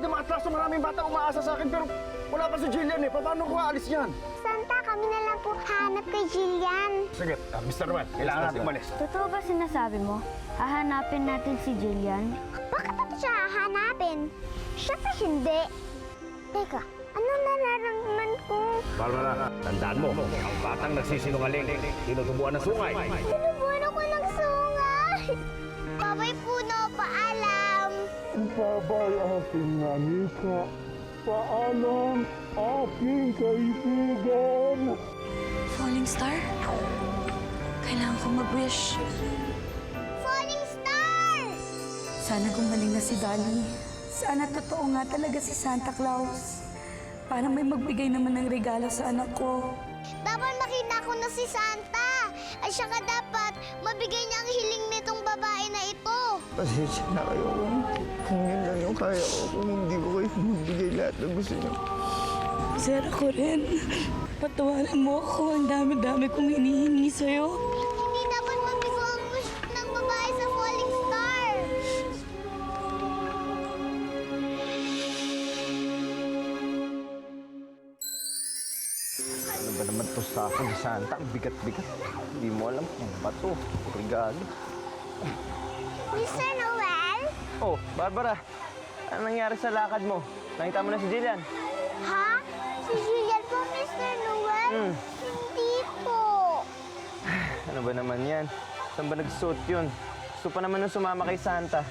pwede ma-atras sa maraming bata umaasa sa akin pero wala pa si Jillian eh. Paano ko aalis yan? Santa, kami na lang po hanap kay Jillian. Sige, Mr. Noel, kailangan natin umalis. Totoo ba sinasabi mo? Hahanapin natin si Jillian? Bakit natin siya hahanapin? Siyempre hindi. Teka, ano nararamdaman ko? Barbara, tandaan mo, ang batang nagsisinungaling, tinutubuan ng sungay. Tinubuan ako ng sungay. Babay Puno, paalam. Babay aking Anika. Paalam aking kaibigan. Falling star? Kailangan ko mag-wish. Falling Star! Sana gumaling na si Dolly. Sana totoo nga talaga si Santa Claus. Para may magbigay naman ng regalo sa anak ko. Dapat makita ko na si Santa. At saka dapat mabigay niya ang hiling nitong babae na ito. Pasensya na kayo kung yun lang yung kaya ko. Kung hindi ko kayo magbigay lahat ng gusto niyo. Sir, ako rin. Patawarin mo ako. Ang dami-dami kong hinihingi sa'yo. Hindi dapat mabigo ang gusto ng babae sa Falling Star. Ano ba naman to sa akin ni Santa? Ang bigat-bigat. Hindi mo alam kung ba to. Regalo. Mr. Noel? Oh, Barbara, ano nangyari sa lakad mo? Nakita mo na si Jillian? Ha? Si Jillian po, Mr. Noel? Hindi po. Ano ba naman yan? Saan ba nagsuot yun? Gusto pa naman nung sumama kay Santa.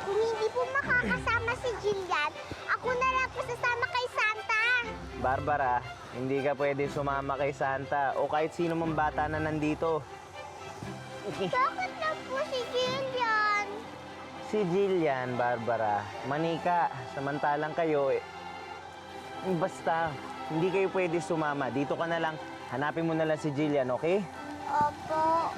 Kung hindi po makakasama si Jillian, ako na lang po sasama kay Santa. Barbara, hindi ka pwede sumama kay Santa o kahit sino mang bata na nandito. Bakit na po si Jillian? Si Jillian, Barbara, manika. Samantalang kayo, basta, hindi kayo pwede sumama. Dito ka na lang. Hanapin mo na lang si Jillian, okay? Opo.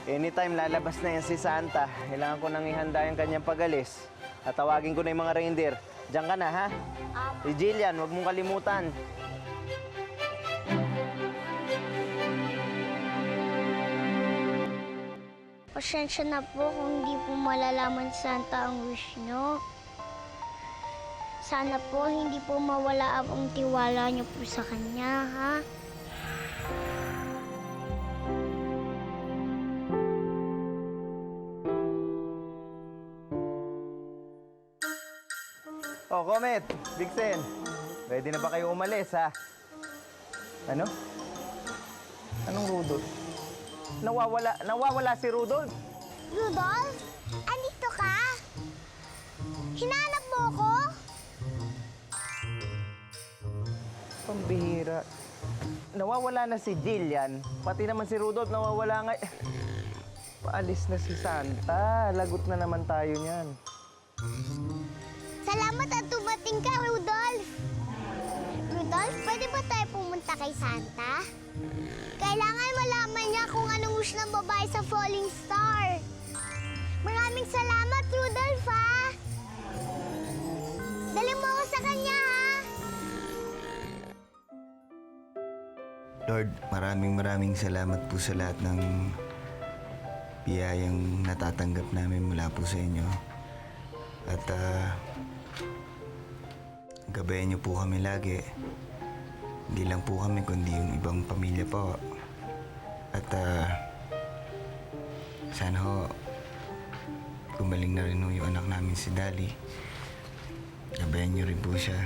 Anytime lalabas na yan si Santa, kailangan ko nang ihanda yung kanyang pag-alis. At tawagin ko na yung mga reindeer. Diyan ka na, ha? Si Jillian, huwag mong kalimutan. Pasensya na po kung hindi po malalaman ni Santa ang wish nyo. Sana po hindi po mawala ang tiwala nyo po sa kanya, ha? Oh, Comet, Vixen, ready na ba kayo umalis, ha? Ano? Anong Rudolph? Nawawala si Rudolph? Rudolph? Andito ka? Hinanap mo ko? Pambihira. Nawawala na si Jillian, pati naman si Rudolph nawawala nga. Paalis na si Santa, lagot na naman tayo niyan. Salamat at dumating ka, Rudolph. Rudolph, pwede ba tayo pumunta kay Santa? Kailangan malaman niya kung anong wish ng babae sa Falling Star. Maraming salamat, Rudolph, ha? Dali mo ako sa kanya, ha? Lord, maraming salamat po sa lahat ng biyayang natatanggap namin mula po sa inyo. At gabayan niyo po kami lagi. Hindi lang po kami, kundi yung ibang pamilya po. At sana ho, gumaling na rin ho yung anak namin si Dali. Gabayan niyo rin po siya.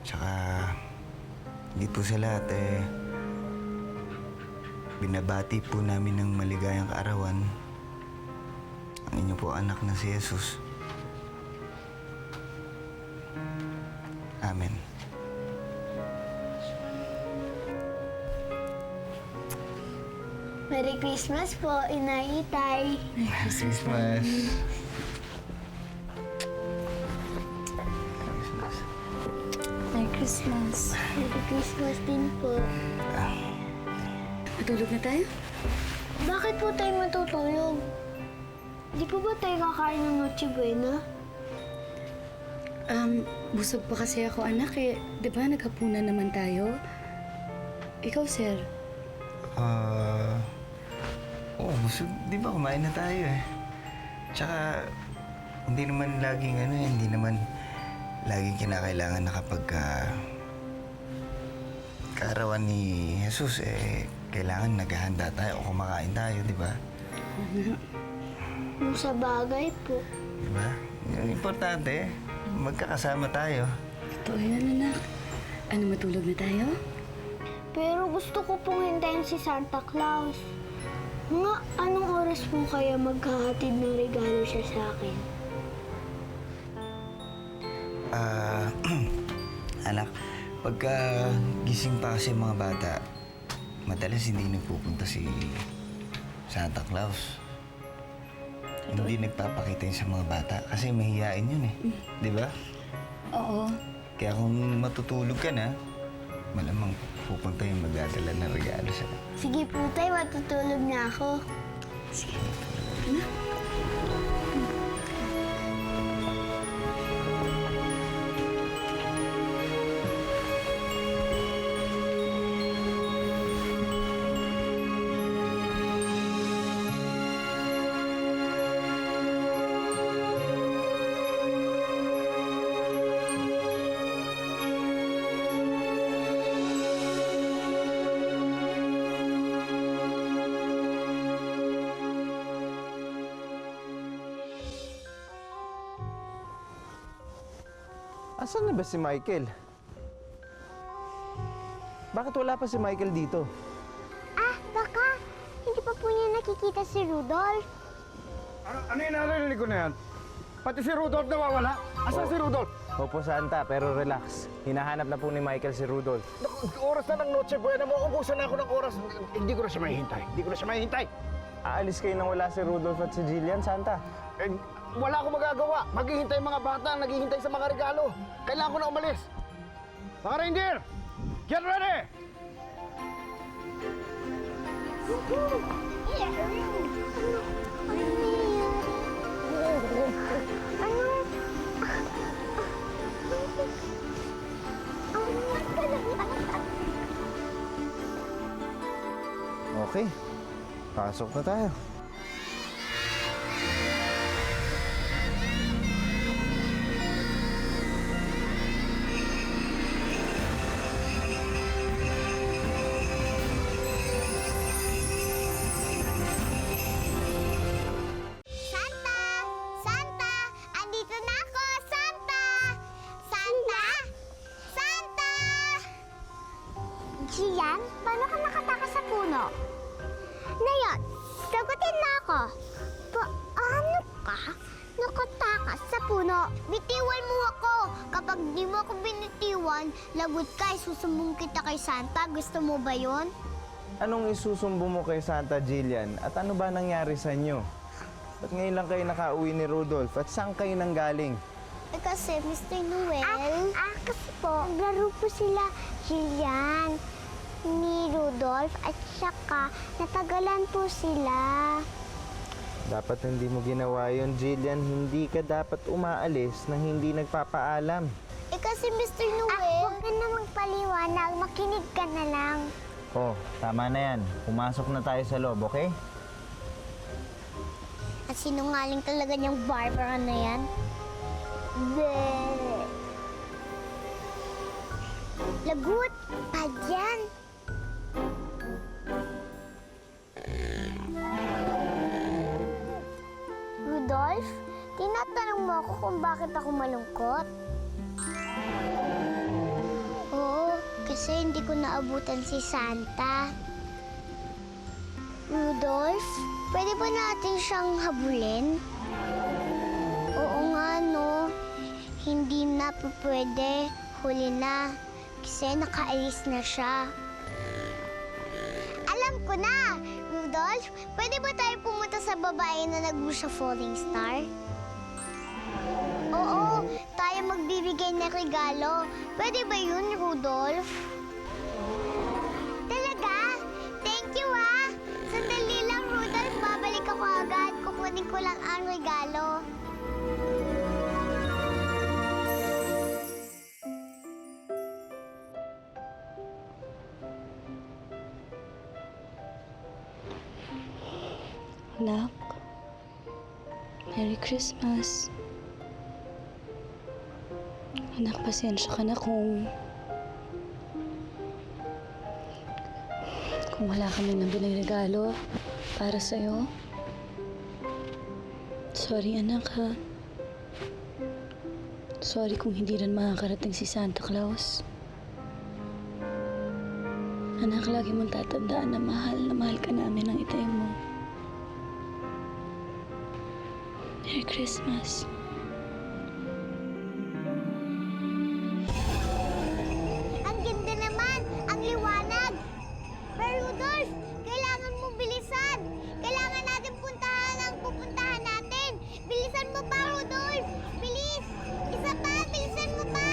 Tsaka, hindi po sa lahat binabati po namin ng maligayang kaarawan ang inyo po anak na si Jesus. Amen. Merry Christmas po, Inay Itay. Christmas. Merry Christmas. Merry Christmas din po. Matulog na tayo? Bakit po tayo matutulog? Di po ba tayo kakain ng Noche Buena? Busog pa kasi ako, anak eh. Di ba naghapunan naman tayo? Ikaw, sir. Oo, busog. Di ba kumain na tayo eh. Tsaka, hindi naman laging hindi naman laging kinakailangan na kapag kaarawan ni Jesus, kailangan naghahanda tayo o kumakain tayo, di ba? Sa bagay po. Di ba? Yung importante, magkakasama tayo. Totoo yan, anak. Ano, matulog na tayo? Pero gusto ko pong hintayin si Santa Claus. Mga anong oras po kaya maghahatid ng regalo siya sa akin? Anak, pagka gising pa kasi mga bata, madalas hindi nagpupunta si Santa Claus. Hindi nagpapakita yun sa mga bata kasi mahihain yun Di ba? Oo. Kaya kung matutulog ka na, malamang pupunta yung magdadala ng regalo sa'yo. Sige po tay, matutulog na ako. Asan na ba si Michael? Bakit wala pa si Michael dito? Baka hindi pa po niya nakikita si Rudolph. Ano yung narinig ko na yan? Pati si Rudolph nawawala? Asan si Rudolph? Opo, Santa, pero relax. Hinahanap na po ni Michael si Rudolph. Naku, oras na ng Noche Buena mo. Ubusan na ako ng oras. Hindi ko na siya mahihintay. Hindi ko na siya mahihintay. Aalis kayo nang wala si Rudolph at si Jillian, Santa. Wala akong magagawa. Maghihintay mga bata ang naghihintay sa mga regalo. Kailangan ko na umalis. Mga reindeer, get ready! Okay, pasok na tayo. Santa! Santa! Andito na ako! Santa! Santa! Santa! Gian, paano ka nakatakas sa puno? Ngayon, sagutin na ako. Paano ka nakatakas sa puno? Bitiwan mo ako! Kapag di mo ako binitiwan, lagot ka, isusumbong kita kay Santa. Gusto mo ba yon? Anong isusumbo mo kay Santa, Jillian? At ano ba nangyari sa inyo? Ba't ngayon lang kayo nakauwi ni Rudolph? At saan kayo nanggaling? Kasi, Mr. Noel... kasi po, naglaro po sila, Jillian, ni Rudolph, at saka natagalan po sila. Dapat hindi mo ginawa yun, Jillian. Hindi ka dapat umaalis nang hindi nagpapaalam. Kasi, Mr. Noel... huwag ka na magpaliwanag, makinig ka na lang. Oh, tama na yan. Pumasok na tayo sa loob, okay? At sinungaling talaga niyang Barbara na yan. Bleh. Lagot pa yan. Rudolph, tinatanong mo ako kung bakit ako malungkot? Oo, kasi hindi ko naabutan si Santa. Rudolph, pwede ba natin siyang habulin? Oo nga, no. Hindi na po pwede. Huli na. Kasi nakaalis na siya. Alam ko na! Rudolph, pwede ba tayo pumunta sa babae na nag-wish sa falling star? Oo, tayo magbibigay ng regalo. Pwede ba yun, Rudolph? Talaga? Thank you, ah! Sandali lang, Rudolph. Babalik ako agad. Kukunin ko lang ang regalo. Anak, Merry Christmas. Anak, pasensya ka na kung wala kami nang regalo para sa'yo. Sorry, anak, ha. Sorry kung hindi rin makakarating si Santa Claus. Anak, lagi mong tatandaan na mahal ka namin ng itay mo. Merry Christmas. Ang ganda naman! Ang liwanag! Pero Rudolph, kailangan mo bilisan! Kailangan natin puntahan ang pupuntahan natin! Bilisan mo pa, Rudolph! Bilis! Isa pa! Bilisan mo pa!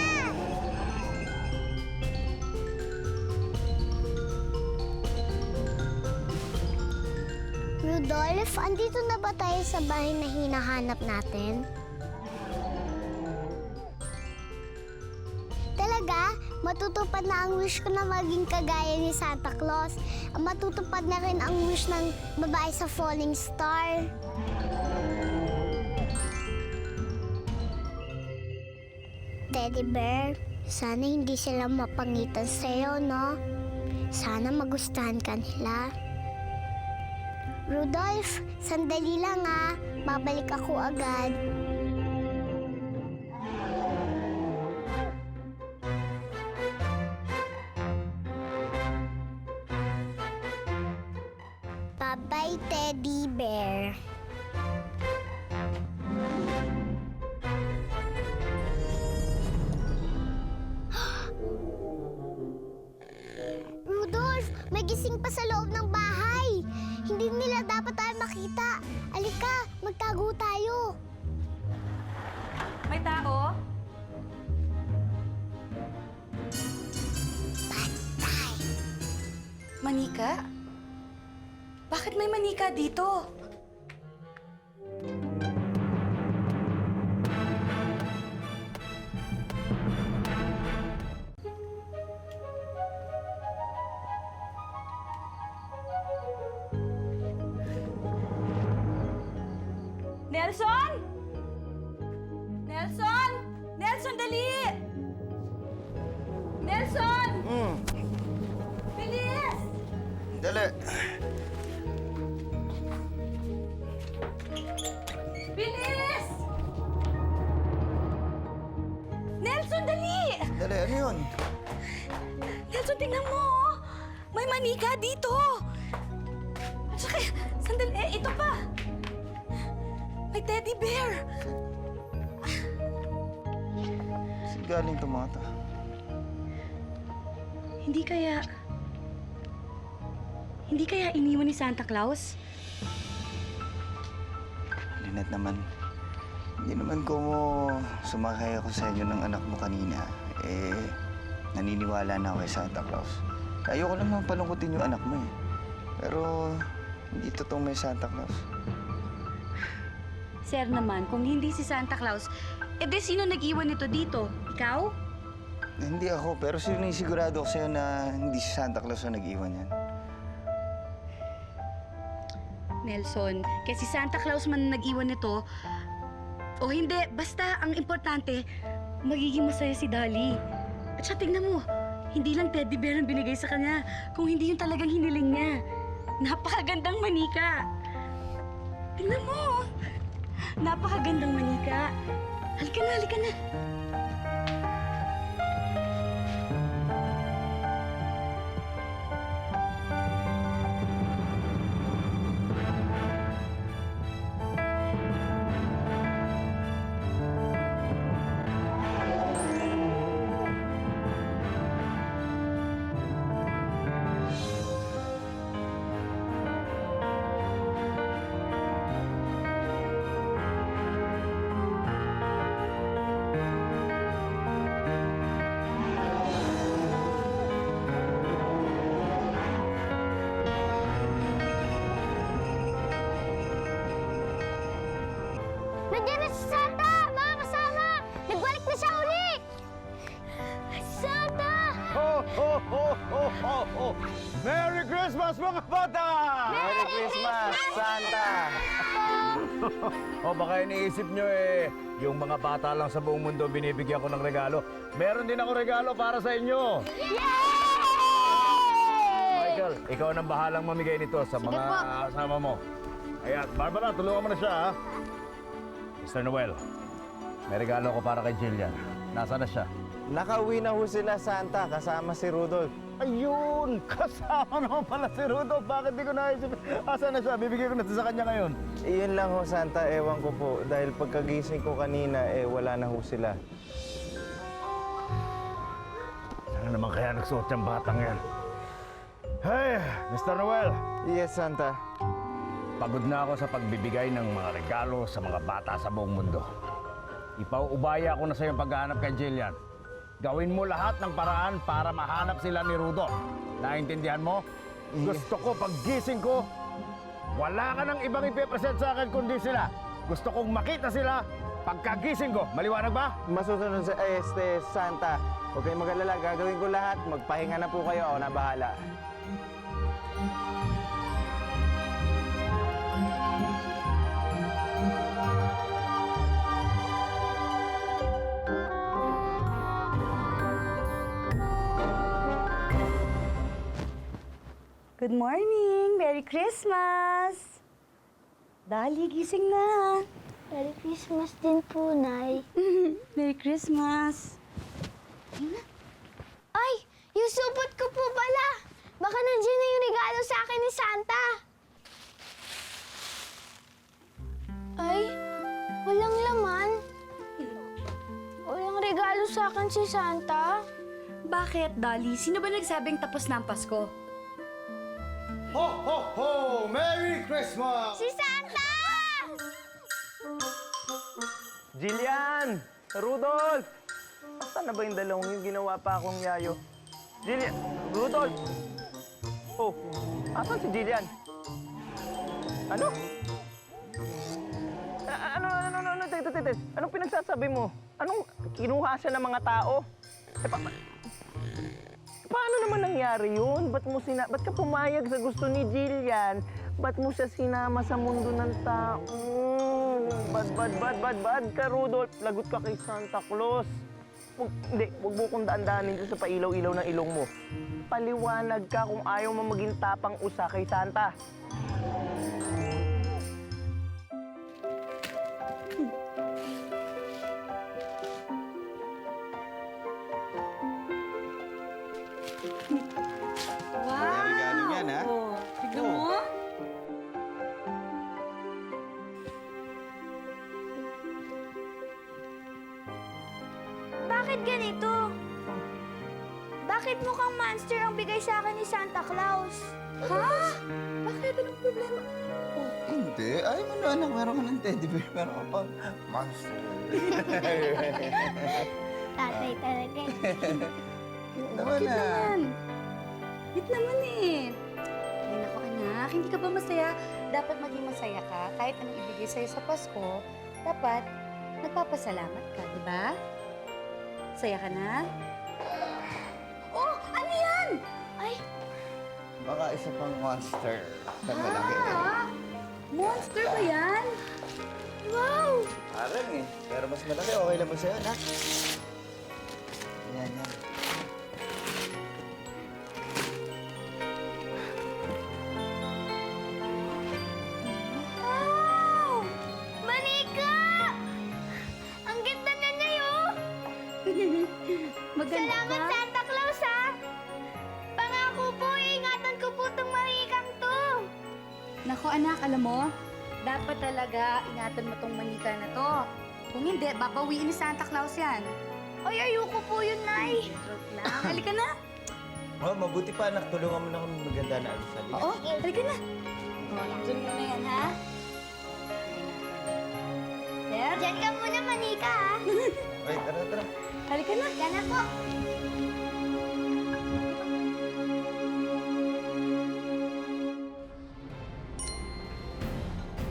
Rudolph, andito na ba tayo sa bahay na hinahanap natin? Talaga, matutupad na ang wish ko na maging kagaya ni Santa Claus. Matutupad na rin ang wish ng babae sa falling star. Teddy Bear, sana hindi sila mapangitan sa'yo, no? Sana magustuhan ka nila. Rudolph, sandali lang ah. Babalik ako agad. Bye-bye, Teddy Bear. Rudolph, may gising pa sa loob ng bahay. Hindi nila dapat tayo makita. Alika, magtago tayo. May tao? Patay. Manika? Bakit may manika dito? Nelson! Nelson! Nelson, dali! Nelson! Bilis! Dali. Bilis! Nelson, dali! Dali, ano yun? Nelson, tingnan mo, oh. May manika dito. At saka, sandali, ito pa. May teddy bear. Saan galing itong mga to? Hindi kaya iniwan ni Santa Claus? Linat naman. Hindi naman ko sumakay ako sa inyo ng anak mo kanina. Naniniwala na ako kay Santa Claus. Ayoko naman palungkutin yung anak mo eh. Pero hindi totoong may Santa Claus. Sir naman, kung hindi si Santa Claus, edi sino nag-iwan nito dito? Ikaw? Hindi ako, pero sinisigurado ko sa'yo na hindi si Santa Claus ang nag-iwan yan. Nelson, kaya si Santa Claus man ang nag-iwan nito, o hindi, basta ang importante, magiging masaya si Dali. At siya, tingnan mo, hindi lang teddy bear ang binigay sa kanya, kung hindi yung talagang hiniling niya. Napakagandang manika. Tingnan mo, napakagandang manika. Halika na, halika na. Nandiyan na si Santa! Mga kasama! Nagbalik na siya uli! Santa! Ho, ho, ho, ho, ho, ho! Merry Christmas, mga bata! Merry Christmas, Santa! O baka iniisip nyo yung mga bata lang sa buong mundo binibigyan ko ng regalo. Meron din ako regalo para sa inyo. Michael, ikaw nang bahalang mamigay nito sa mga kasama mo. Ayan, Barbara, tulungan mo na siya, ha? Mr. Noel, may regalo ko para kay Jillian. Nasaan na siya? Nakauwi na ho sila, Santa, kasama si Rudolph. Ayun! Kasama naman pala si Rudolph. Bakit di ko naisip? Asan na siya? Bibigay ko na sa kanya ngayon. Iyon lang ho, Santa, ewan ko po. Dahil pagkagising ko kanina, wala na ho sila. Sana naman kaya nagsuot yung batang yan? Hey, Mr. Noel! Yes, Santa. Pagod na ako sa pagbibigay ng mga regalo sa mga bata sa buong mundo. Ipauubaya ko na sa iyong paghahanap kay Jillian. Gawin mo lahat ng paraan para mahanap sila ni Rudolph. Naintindihan mo? Gusto ko paggising ko, wala ka nang ibang ipipresent sa akin kundi sila. Gusto kong makita sila pagkagising ko. Maliwanag ba? Masusunod sa Santa. Huwag kayong mag-alala, gagawin ko lahat. Magpahinga na po kayo, ako na bahala. Good morning! Merry Christmas! Dali, gising na. Merry Christmas din po, Nay. Merry Christmas! Ay, yung supot ko po pala. Baka nandiyan na yung regalo sa akin ni Santa. Ay, walang laman. Walang regalo sa akin si Santa. Bakit, Dali? Sino ba nagsabing tapos na ang Pasko? Ho, ho, ho! Merry Christmas! Si Santa! Jillian! Rudolph! Asan na ba yung dalawang yung ginawa pa akong yayo? Jillian! Rudolph! Oh, asan si Jillian? Ano? Tete. Anong pinagsasabi mo? Anong kinuha siya ng mga tao? Paano naman nangyari yun? Ba't ka pumayag sa gusto ni Jillian? Ba't mo siya sinama sa mundo ng tao? Bad ka, Rudolph. Lagot ka kay Santa Claus. Huwag mo kong daan-daanin dyan sa pailaw-ilaw ng ilong mo. Paliwanag ka kung ayaw mo maging tapang usa kay Santa. Regalo niyan, ha? Tignan mo. Bakit ganito? Bakit mukhang monster ang bigay sa akin ni Santa Claus? Ha? Bakit? Anong problema? Hindi. Ay mo na, anak. Meron ka ng teddy bear. Meron ka pang monster. Tatay talaga. Naman na. Cute naman eh. Ay, naku anak, hindi ka ba masaya? Dapat maging masaya ka. Kahit anong ibigay sa'yo sa Pasko, dapat nagpapasalamat ka, di ba? Saya ka na? Oh, ano yan? Ay, Baka isa pang monster. Saan malaki? Monster ba yan? wow! Parang eh. Pero mas malaki. Okay lang ba sa'yo, anak? Yan. Wow! Manika! Ang ganda na niyo! Maganda Salamat, ba? Santa Claus, ha! Pangako po, ingatan ko po itong manikang to. Naku anak, alam mo, dapat talaga ingatan mo tong manika na to. Kung hindi, babawiin ni Santa Claus yan. Ay, ayoko po yun, Nay. Joke lang. Halika na. Oh, mabuti pa, anak. Tulungan mo na kami maganda na almusal. Oo, halika na. Diyan mo na yan, ha? There? Diyan ka muna, manika, ha? Ay, tara. Halika na. Diyan na po.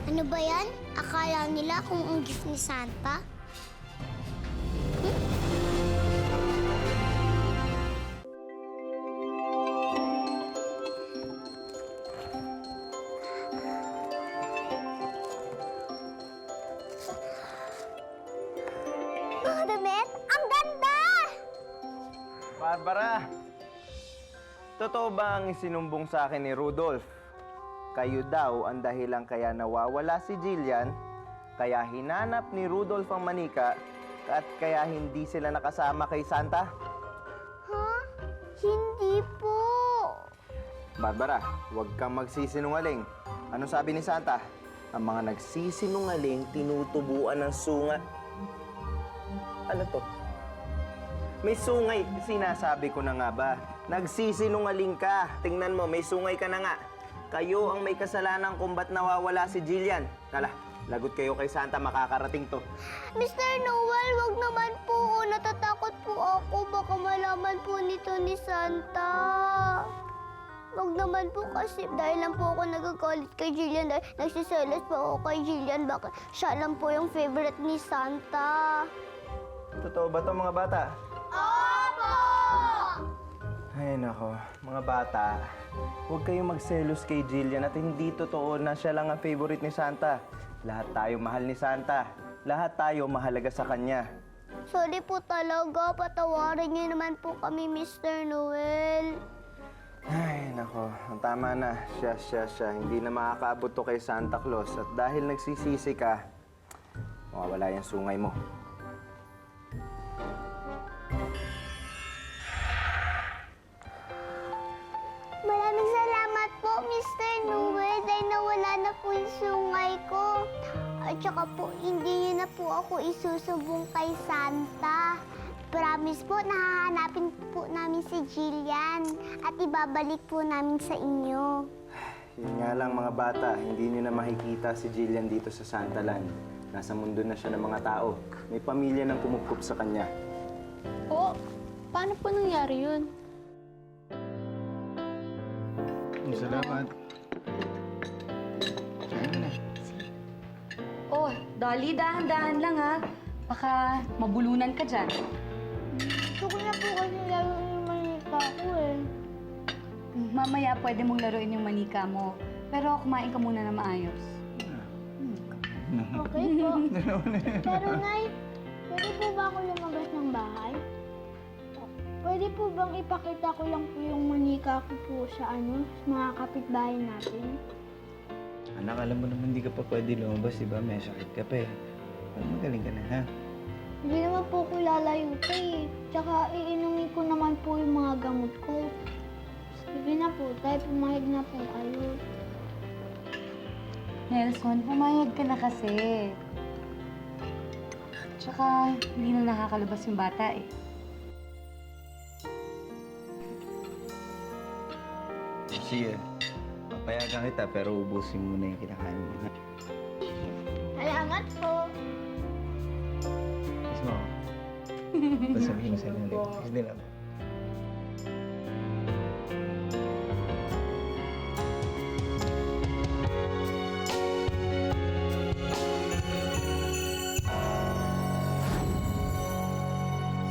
Ano ba yan? Akala nila kung ang gift ni Santa? Totoo ba ang isinumbong sa akin ni Rudolph? Kayo daw ang dahilan kaya nawawala si Jillian, kaya hinanap ni Rudolph ang manika, at kaya hindi sila nakasama kay Santa? Ha? Hindi po. Barbara, huwag kang magsisinungaling. Ano sabi ni Santa? Ang mga nagsisinungaling tinutubuan ng sunga. Ano to? May sungay. Sinasabi ko na nga ba? Nagsisinungaling ka. Tingnan mo, may sungay ka na nga. Kayo ang may kasalanan kung ba't nawawala si Jillian. Tala, lagot kayo kay Santa, makakarating to. Mr. Noel, wag naman po. Natatakot po ako. Baka malaman po nito ni Santa. Wag naman po kasi dahil lang po ako nagagalit kay Jillian. Dahil nagsiselos po ako kay Jillian. Baka siya lang po yung favorite ni Santa. Totoo ba to mga bata? Opo! Ay nako, mga bata, huwag kayong magselos kay Jillian at hindi totoo na siya lang ang favorite ni Santa. Lahat tayo mahal ni Santa. Lahat tayo mahalaga sa kanya. Sorry po talaga. Patawarin niyo naman po kami, Mr. Noel. Ay nako, ang tama na. Siya. Hindi na makakaabot to kay Santa Claus. At dahil nagsisisi ka, mawawala yung sungay mo. Maraming salamat po, Mr. Noel, dahil nawala na po yung sungay ko. At saka po, hindi niyo na po ako isusubong kay Santa. Promise po, nahahanapin po namin si Jillian at ibabalik po namin sa inyo. Yun nga lang mga bata, hindi niyo na makikita si Jillian dito sa Santaland. Nasa mundo na siya ng mga tao. May pamilya nang kumukup sa kanya. Po, paano po nangyari yun? Salamat. Kain mo na. Oh, Dolly, dahan-dahan lang ha. Baka mabulunan ka dyan. Gusto ko na po kasi lalo yung manika ko eh. Mamaya pwede mong laruin yung manika mo. Pero kumain ka muna na maayos. Okay po. Pero Nay, pwede po ba ako lumabas ng bahay? Pwede po bang ipakita ko lang po yung manika ko po sa mga kapitbahay natin? Anak, alam mo naman hindi ka pa pwede lumabas, di ba? May sakit ka pa eh. Magaling ka na, ha? Hindi naman po ko lalayo pa eh. Tsaka iinumin ko naman po yung mga gamot ko. Sige na po, tayo pumayag na po kayo. Nelson, pumayag ka na kasi. Tsaka, hindi na nakakalabas yung bata eh. Sige. Papayagan kita pero ubusin mo na yung kinakain mo. Salamat po. Kiss mo ako. Tapos sabihin mo sa'yo nila. Kiss nila ako.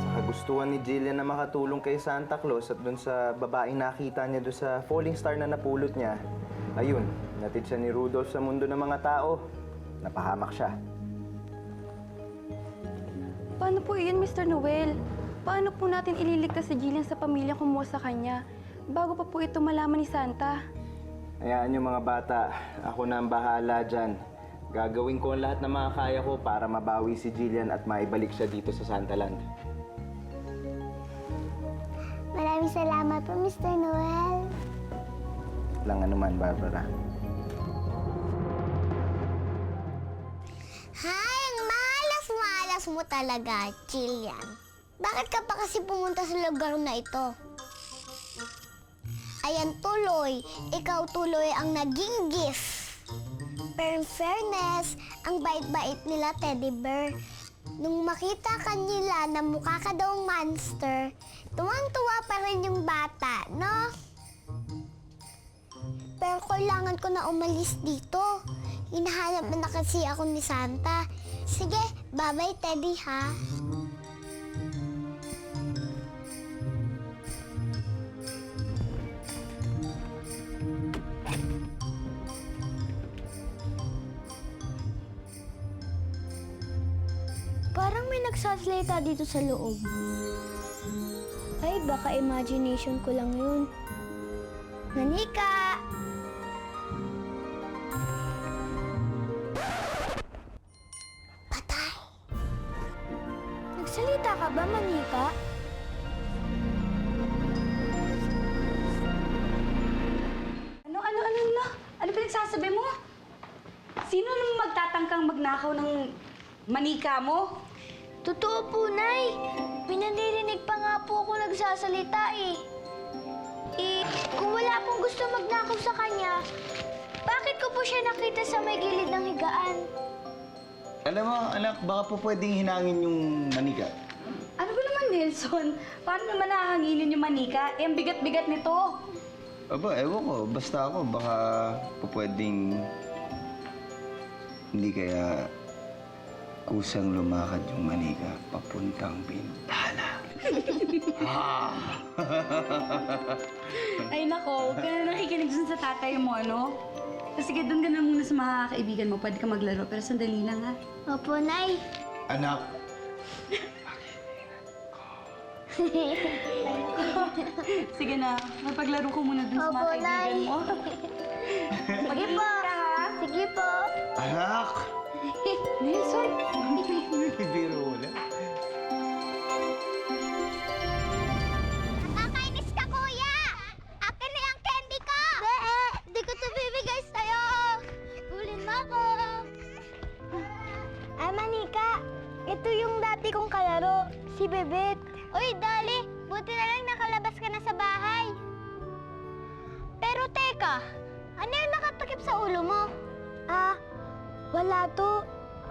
Sa kagustuhan ni Jillian na makatulong kay Santa Claus at dun sa babaeng nakita niya dun sa falling star na napulot niya, ayun, natid siya ni Rudolph sa mundo ng mga tao. Napahamak siya. Paano po yun, Mr. Noel? Paano po natin ililigtas si Jillian sa pamilya kumuha sa kanya bago pa po ito malaman ni Santa? Hayaan niyo mga bata, ako na ang bahala dyan. Gagawin ko ang lahat ng mga kaya ko para mabawi si Jillian at maibalik siya dito sa Santaland. Maraming salamat po, Mr. Noel. Walang anuman, Barbara. Hay, ang malas-malas mo talaga, Jillian. Bakit ka pa kasi pumunta sa lugar na ito? Ayan tuloy, ikaw tuloy ang naging gift. Pero in fairness, ang bait-bait nila, Teddy Bear. Nung makita ka nila na mukha ka daw monster, tuwang-tuwa pa rin yung bata, no? Pero kailangan ko na umalis dito. Hinahanap na kasi ako ni Santa. Sige, bye-bye, Teddy, ha? Parang may nagsasalita dito sa loob. Ay, baka imagination ko lang yun. Manika! Patay! Nagsalita ka ba, Manika? Ano pinagsasabi mo? Sino naman magtatangkang magnakaw ng manika mo? Totoo po, Nay. May nanirinig pa nga po ako nagsasalita eh. Kung wala pong gusto magnakaw sa kanya, bakit ko po siya nakita sa may gilid ng higaan? Alam mo, anak, baka po pwedeng hinangin yung manika. Ano ba naman, Nelson? Paano naman nahahanginin yung manika? Eh, ang bigat-bigat nito. Aba, ewan ko. Basta ako, baka po pwedeng hindi kaya kusang lumakad yung manika papuntang bintana. Ay, nako. Huwag ka na nakikinig dun sa tatay mo, ano? Sige, doon ka na muna sa mga kaibigan mo. Pwede ka maglaro, pero sandali lang, ha? Opo, Nay. Anak, Sige na, mapaglaro ko muna dun sa mga Opo, kaibigan Nay. mo. Sige po. Sige po. anak! Nelson! Biro wala. Nakakainis ka, kuya! Akin na yung candy ko! Di ko ito bibigay sa'yo! Bulin mo ako! Ay, Manika, ito yung dati kong kalaro, si Bebet. Uy, Dali, buti na lang nakalabas ka na sa bahay. Pero teka, ano yung nakatakip sa ulo mo? Wala to.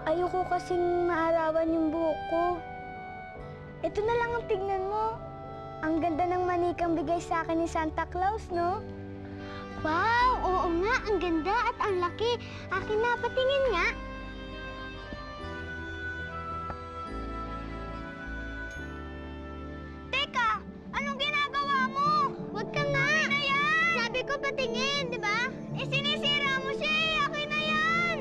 Ayoko kasing maarawan yung buhok ko. Ito na lang ang tignan mo. Ang ganda ng manikang bigay sa akin ni Santa Claus, no? Wow! Oo nga, ang ganda at ang laki. Akin na, patingin nga. Teka! Anong ginagawa mo? Huwag ka nga! Akin na yan! Sabi ko patingin, di ba? Sinisira mo siya eh! Akin na yan!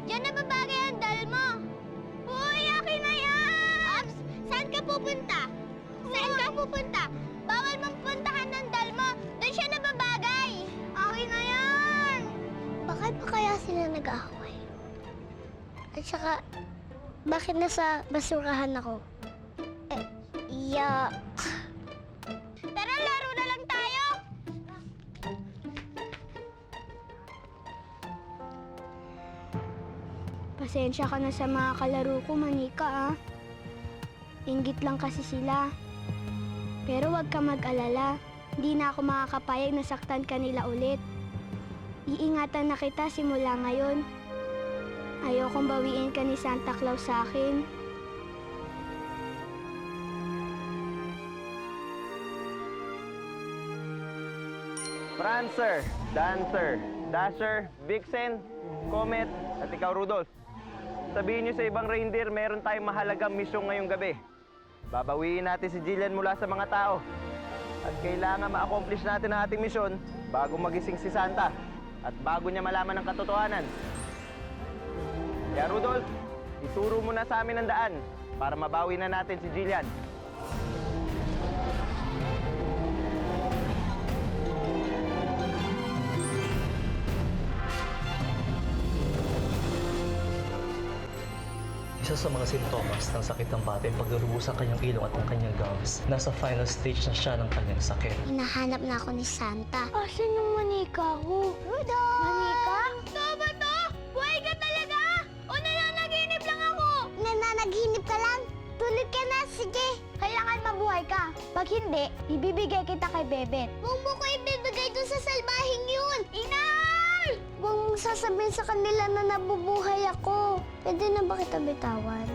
Diyan na babagay ang dal mo. Uy, akin na yan! Ops, saan ka pupunta? Saan ka pupunta? Bawal mong puntahan ng dal mo. Doon siya nababagay. Akin na yan! Bakit pa kaya sila nag-away? At saka, bakit nasa basurahan ako? Yuck. Tara, laro na lang tayo! Pasensya ka na sa mga kalaro ko, Manika, ah. Inggit lang kasi sila. Pero huwag ka mag-alala. Hindi na ako makakapayag na saktan ka nila ulit. Iingatan na kita simula ngayon. Ayokong bawiin ka ni Santa Claus sa akin. Prancer, Dancer, Dasher, Vixen, Comet, at ikaw, Rudolph. Sabihin niyo sa ibang reindeer, meron tayong mahalagang misyon ngayong gabi. Babawiin natin si Jillian mula sa mga tao. At kailangan ma-accomplish natin ang ating misyon bago magising si Santa at bago niya malaman ang katotohanan. Kaya Rudolph, ituro mo na sa amin ang daan para mabawi na natin si Jillian. Isa sa mga sintomas ng sakit ng bata ay pagdurugo sa kanyang ilong at ang kanyang gums. Nasa final stage na siya ng kanyang sakit. Hinahanap na ako ni Santa. Asan yung manika ko? Rudolph! Manika? Tama to! Buhay ka talaga! O nananaginip lang ako? Nananaginip ka lang? Tulog ka na, sige. Kailangan mabuhay ka. Pag hindi, ibibigay kita kay Bebet. Huwag mo ko ibibigay dun sa salbahing yun! Inay! Huwag mong sasabihin sa kanila na nabubuhay ako. Pwede na ba kita bitawan?